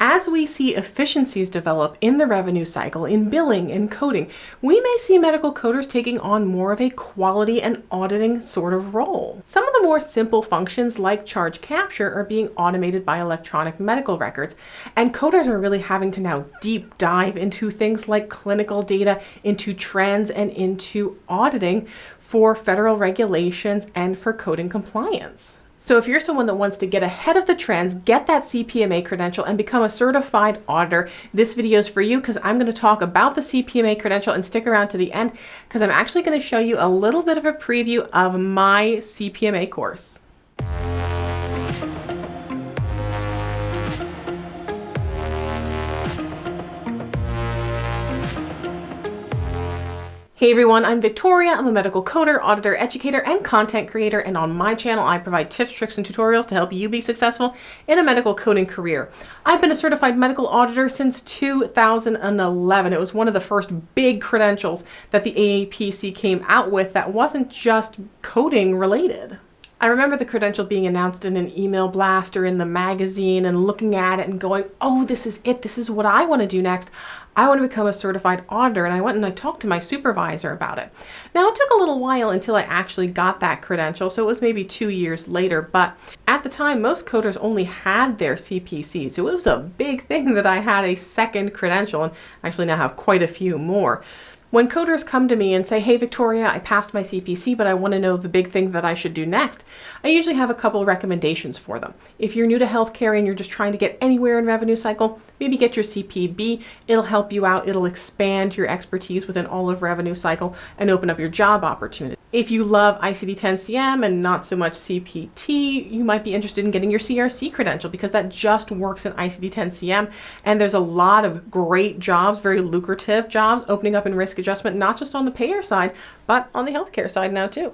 As we see efficiencies develop in the revenue cycle, in billing and coding, we may see medical coders taking on more of a quality and auditing sort of role. Some of the more simple functions like charge capture are being automated by electronic medical records, and coders are really having to now deep dive into things like clinical data, into trends, and into auditing for federal regulations and for coding compliance. So if you're someone that wants to get ahead of the trends, get that CPMA credential, and become a certified auditor, this video is for you, because I'm going to talk about the CPMA credential, and stick around to the end because I'm actually going to show you a little bit of a preview of my CPMA course. Hey everyone, I'm Victoria. I'm a medical coder, auditor, educator, and content creator, and on my channel I provide tips, tricks, and tutorials to help you be successful in a medical coding career. I've been a certified medical auditor since 2011. It was one of the first big credentials that the AAPC came out with that wasn't just coding related. I remember the credential being announced in an email blast or in the magazine and looking at it and going, oh, this is it. This is what I want to do next. I want to become a certified auditor. And I went and I talked to my supervisor about it. Now, it took a little while until I actually got that credential, so it was maybe 2 years later. But at the time, most coders only had their CPC. So it was a big thing that I had a second credential, and actually now have quite a few more. When coders come to me and say, hey Victoria, I passed my CPC, but I want to know the big thing that I should do next, I usually have a couple of recommendations for them. If you're new to healthcare and you're just trying to get anywhere in revenue cycle, maybe get your CPB. It'll help you out. It'll expand your expertise within all of revenue cycle and open up your job opportunity. If you love ICD-10-CM and not so much CPT, you might be interested in getting your CRC credential, because that just works in ICD-10-CM, and there's a lot of great jobs, very lucrative jobs, opening up in risk adjustment, not just on the payer side, but on the healthcare side now too.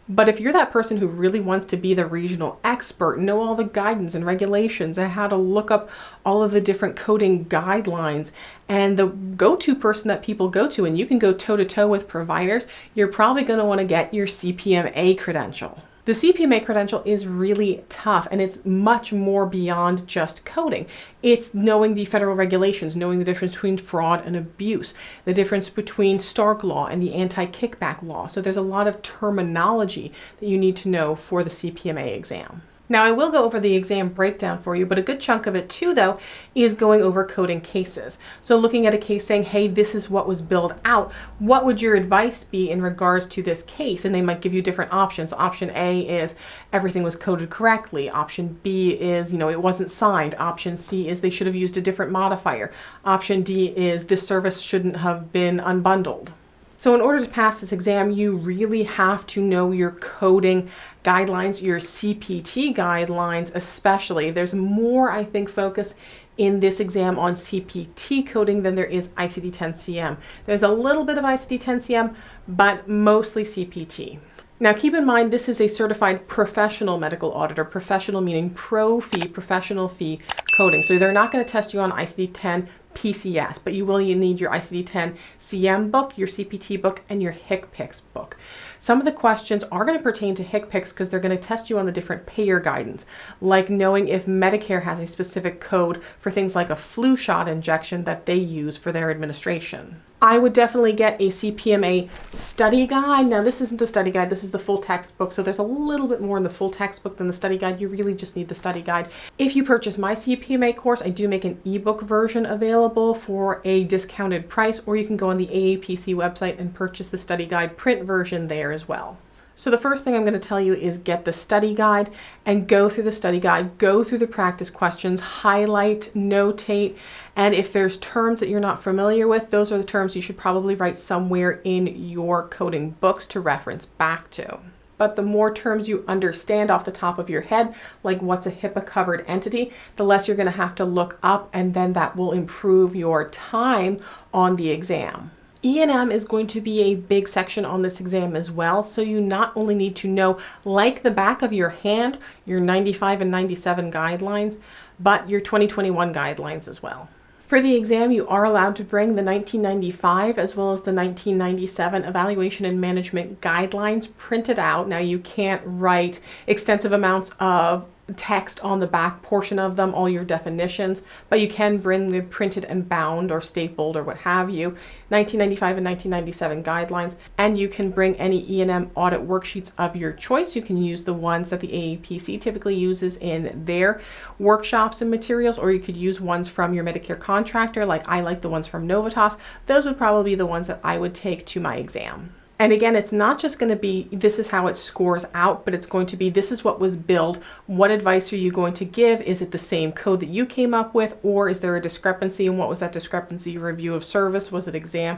But if you're that person who really wants to be the regional expert, know all the guidance and regulations and how to look up all of the different coding guidelines, and the go-to person that people go to, and you can go toe-to-toe with providers, you're probably going to want to get your CPMA credential. The CPMA credential is really tough, and it's much more beyond just coding. It's knowing the federal regulations, knowing the difference between fraud and abuse, the difference between Stark law and the anti-kickback law. So there's a lot of terminology that you need to know for the CPMA exam. Now, I will go over the exam breakdown for you, but a good chunk of it too, though, is going over coding cases. So looking at a case saying, hey, this is what was billed out. What would your advice be in regards to this case? And they might give you different options. Option A is everything was coded correctly. Option B is, it wasn't signed. Option C is they should have used a different modifier. Option D is this service shouldn't have been unbundled. So in order to pass this exam, you really have to know your coding guidelines, your CPT guidelines especially. There's more, I think, focus in this exam on CPT coding than there is ICD-10-CM. There's a little bit of ICD-10-CM, but mostly CPT. Now keep in mind, this is a certified professional medical auditor, professional meaning pro fee, professional fee coding. So they're not going to test you on ICD-10 PCS, but you will need your ICD-10-CM book, your CPT book, and your HCPCS book. Some of the questions are going to pertain to HCPCS because they're going to test you on the different payer guidance, like knowing if Medicare has a specific code for things like a flu shot injection that they use for their administration. I would definitely get a CPMA study guide. Now, this isn't the study guide, this is the full textbook, so there's a little bit more in the full textbook than the study guide. You really just need the study guide. If you purchase my CPMA course, I do make an ebook version available for a discounted price, or you can go on the AAPC website and purchase the study guide print version there as well. So the first thing I'm going to tell you is get the study guide and go through the study guide, go through the practice questions, highlight, notate, and if there's terms that you're not familiar with, those are the terms you should probably write somewhere in your coding books to reference back to. But the more terms you understand off the top of your head, like what's a HIPAA covered entity, the less you're going to have to look up, and then that will improve your time on the exam. E&M is going to be a big section on this exam as well, so you not only need to know, like the back of your hand, your 95 and 97 guidelines, but your 2021 guidelines as well. For the exam, you are allowed to bring the 1995 as well as the 1997 Evaluation and Management Guidelines printed out. Now, you can't write extensive amounts of text on the back portion of them, all your definitions, but you can bring the printed and bound or stapled or what have you 1995 and 1997 guidelines, and you can bring any E&M audit worksheets of your choice. You can use the ones that the AAPC typically uses in their workshops and materials, or you could use ones from your Medicare contractor. Like I like the ones from Novitas. Those would probably be the ones that I would take to my exam. And again, it's not just going to be this is how it scores out, but it's going to be this is what was billed. What advice are you going to give? Is it the same code that you came up with, or is there a discrepancy? And what was that discrepancy? Review of service? Was it exam?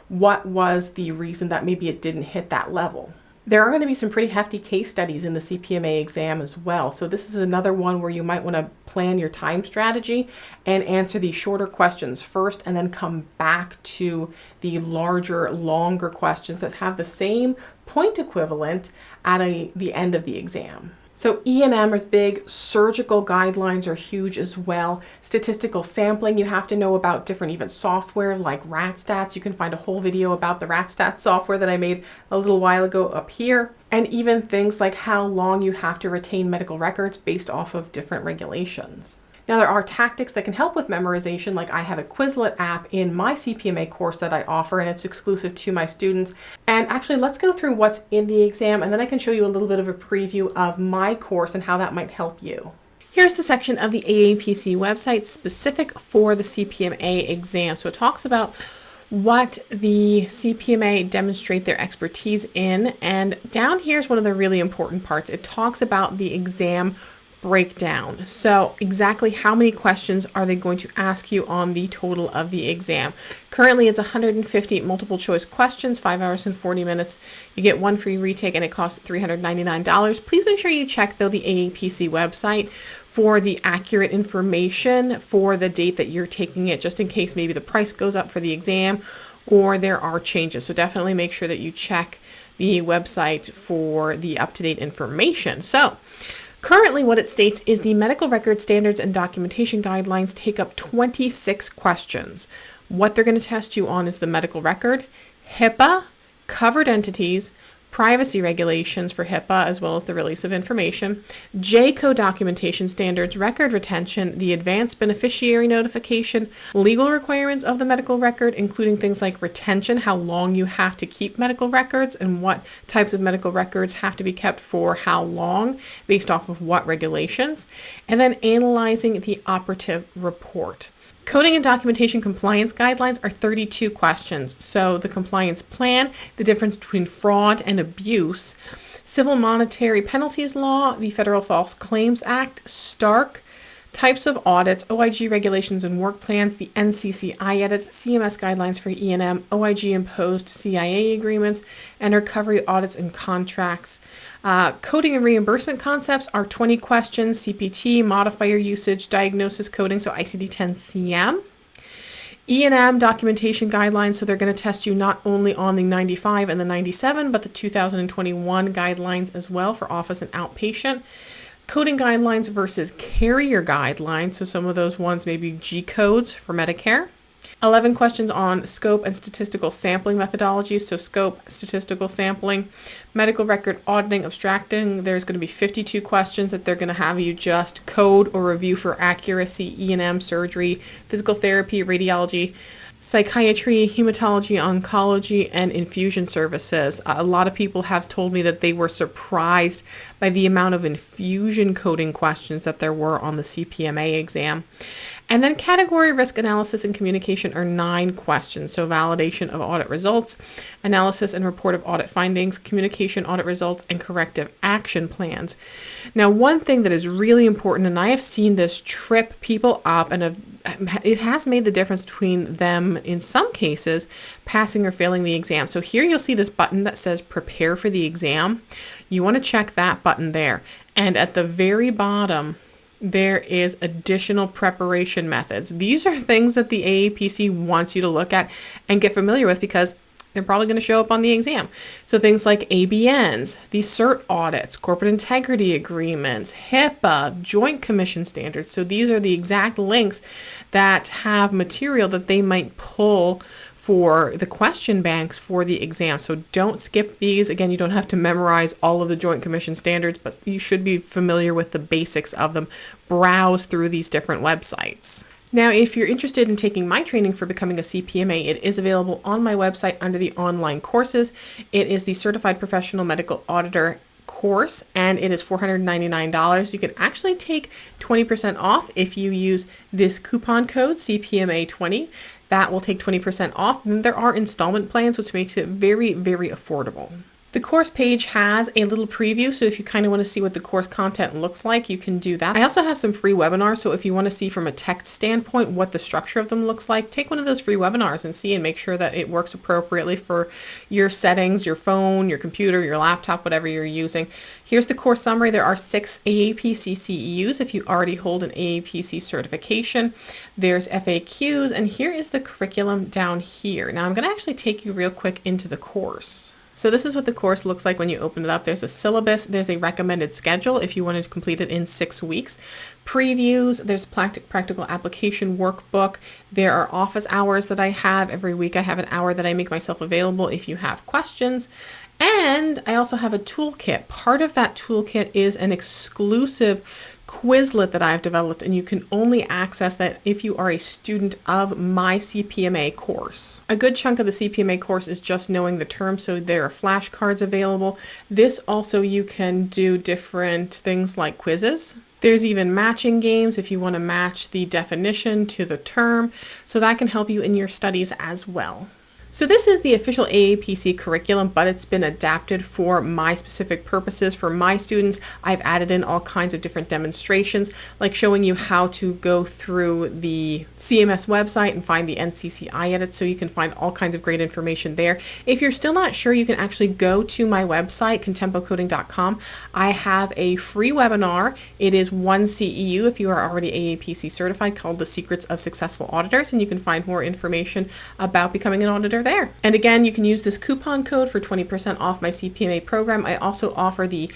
What was the reason that maybe it didn't hit that level? There are going to be some pretty hefty case studies in the CPMA exam as well. So this is another one where you might want to plan your time strategy and answer these shorter questions first, and then come back to the larger, longer questions that have the same point equivalent at the end of the exam. So E&M is big, surgical guidelines are huge as well. Statistical sampling, you have to know about different even software like RATstats. You can find a whole video about the RATstats software that I made a little while ago up here. And even things like how long you have to retain medical records based off of different regulations. Now there are tactics that can help with memorization, like I have a Quizlet app in my CPMA course that I offer, and it's exclusive to my students. And actually, let's go through what's in the exam, and then I can show you a little bit of a preview of my course and how that might help you. Here's the section of the AAPC website specific for the CPMA exam. So it talks about what the CPMA demonstrate their expertise in, and down here is one of the really important parts. It talks about the exam breakdown. So exactly how many questions are they going to ask you on the total of the exam? Currently it's 150 multiple choice questions, 5 hours and 40 minutes. You get one free retake and it costs $399. Please make sure you check though the AAPC website for the accurate information for the date that you're taking it, just in case maybe the price goes up for the exam or there are changes. So definitely make sure that you check the website for the up-to-date information. So currently what it states is the medical record standards and documentation guidelines take up 26 questions. What they're going to test you on is the medical record, HIPAA, covered entities, privacy regulations for HIPAA, as well as the release of information, J-code documentation standards, record retention, the advanced beneficiary notification, legal requirements of the medical record, including things like retention, how long you have to keep medical records and what types of medical records have to be kept for how long based off of what regulations, and then analyzing the operative report. Coding and documentation compliance guidelines are 32 questions. So the compliance plan, the difference between fraud and abuse, civil monetary penalties law, the Federal False Claims Act, Stark, types of audits, OIG regulations and work plans, the NCCI edits, CMS guidelines for E&M, OIG imposed CIA agreements, and recovery audits and contracts. Coding and reimbursement concepts are 20 questions, CPT, modifier usage, diagnosis coding, so ICD-10-CM. E&M documentation guidelines, so they're going to test you not only on the 95 and the 97, but the 2021 guidelines as well for office and outpatient. Coding guidelines versus carrier guidelines, so some of those ones may be G codes for Medicare. 11 questions on scope and statistical sampling methodologies, so scope, statistical sampling, medical record auditing, abstracting. There's going to be 52 questions that they're going to have you just code or review for accuracy, E&M, surgery, physical therapy, radiology, psychiatry, hematology, oncology, and infusion services. A lot of people have told me that they were surprised by the amount of infusion coding questions that there were on the CPMA exam. And then category risk analysis and communication are 9 questions. So validation of audit results, analysis and report of audit findings, communication audit results, and corrective action plans. Now, one thing that is really important, and I have seen this trip people up, and it has made the difference between them, in some cases, passing or failing the exam. So here you'll see this button that says prepare for the exam. You want to check that button there. And at the very bottom, there is additional preparation methods. These are things that the AAPC wants you to look at and get familiar with, because They're probably going to show up on the exam. So things like ABNs, the CERT audits, corporate integrity agreements, HIPAA, Joint Commission standards. So these are the exact links that have material that they might pull for the question banks for the exam. So don't skip these. Again, you don't have to memorize all of the Joint Commission standards, but you should be familiar with the basics of them. Browse through these different websites. Now, if you're interested in taking my training for becoming a CPMA, it is available on my website under the online courses. It is the Certified Professional Medical Auditor course, and it is $499. You can actually take 20% off if you use this coupon code CPMA20. That will take 20% off. And there are installment plans, which makes it very, very affordable. The course page has a little preview, so if you kind of want to see what the course content looks like, you can do that. I also have some free webinars, so if you want to see from a text standpoint what the structure of them looks like, take one of those free webinars and see and make sure that it works appropriately for your settings, your phone, your computer, your laptop, whatever you're using. Here's the course summary. There are 6 AAPC CEUs if you already hold an AAPC certification. There's FAQs, and here is the curriculum down here. Now I'm going to actually take you real quick into the course. So this is what the course looks like when you open it up. There's a syllabus, there's a recommended schedule if you wanted to complete it in 6 weeks. Previews, there's practical application workbook. There are office hours that I have. Every week I have an hour that I make myself available if you have questions. And I also have a toolkit. Part of that toolkit is an exclusive Quizlet that I've developed, and you can only access that if you are a student of my CPMA course. A good chunk of the CPMA course is just knowing the term, so there are flashcards available. This also, you can do different things like quizzes. There's even matching games if you want to match the definition to the term, so that can help you in your studies as well. So this is the official AAPC curriculum, but it's been adapted for my specific purposes for my students. I've added in all kinds of different demonstrations, like showing you how to go through the CMS website and find the NCCI edit, so you can find all kinds of great information there. If you're still not sure, you can actually go to my website, contempocoding.com. I have a free webinar. It is 1 CEU if you are already AAPC certified, called The Secrets of Successful Auditors, and you can find more information about becoming an auditor there. And again, you can use this coupon code for 20% off my CPMA program. I also offer the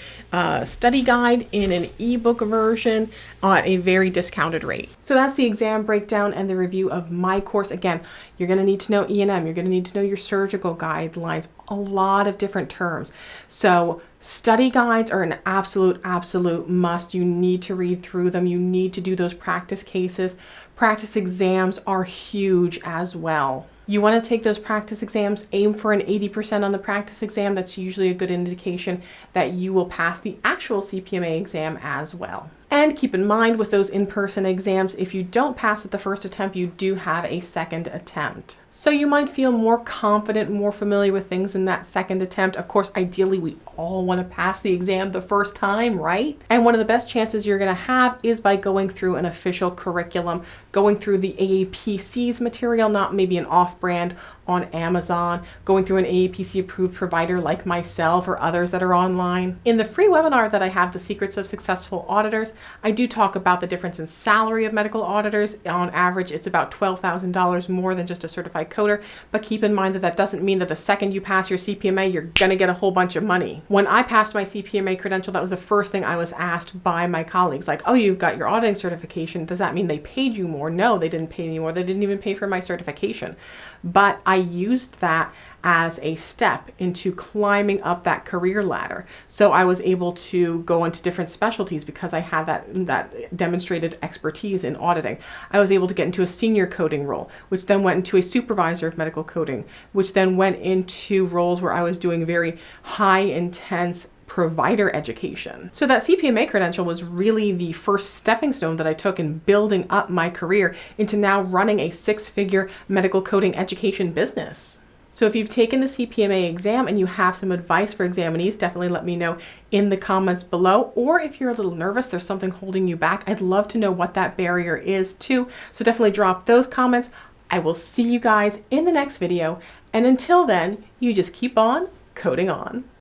study guide in an ebook version at a very discounted rate. So that's the exam breakdown and the review of my course. Again, you're going to need to know E&M. You're going to need to know your surgical guidelines, a lot of different terms. So study guides are an absolute must. You need to read through them. You need to do those practice cases. Practice exams are huge as well. You want to take those practice exams, aim for an 80% on the practice exam. That's usually a good indication that you will pass the actual CPMA exam as well. And keep in mind with those in-person exams, if you don't pass at the first attempt, you do have a second attempt. So you might feel more confident, more familiar with things in that second attempt. Of course, ideally, we all want to pass the exam the first time, right? And one of the best chances you're going to have is by going through an official curriculum, going through the AAPC's material, not maybe an off-brand on Amazon, going through an AAPC approved provider like myself or others that are online. In the free webinar that I have, The Secrets of Successful Auditors, I do talk about the difference in salary of medical auditors. On average, it's about $12,000 more than just a certified coder, but keep in mind that that doesn't mean that the second you pass your CPMA, you're gonna get a whole bunch of money. When I passed my CPMA credential, that was the first thing I was asked by my colleagues, like, oh, you've got your auditing certification. Does that mean they paid you more? No, they didn't pay me more. They didn't even pay for my certification. But I used that as a step into climbing up that career ladder. So I was able to go into different specialties because I had that demonstrated expertise in auditing. I was able to get into a senior coding role, which then went into a supervisor of medical coding, which then went into roles where I was doing very high intense provider education. So that CPMA credential was really the first stepping stone that I took in building up my career into now running a 6-figure medical coding education business. So if you've taken the CPMA exam and you have some advice for examinees, definitely let me know in the comments below. Or if you're a little nervous, there's something holding you back, I'd love to know what that barrier is too. So definitely drop those comments. I will see you guys in the next video. And until then, you just keep on coding on.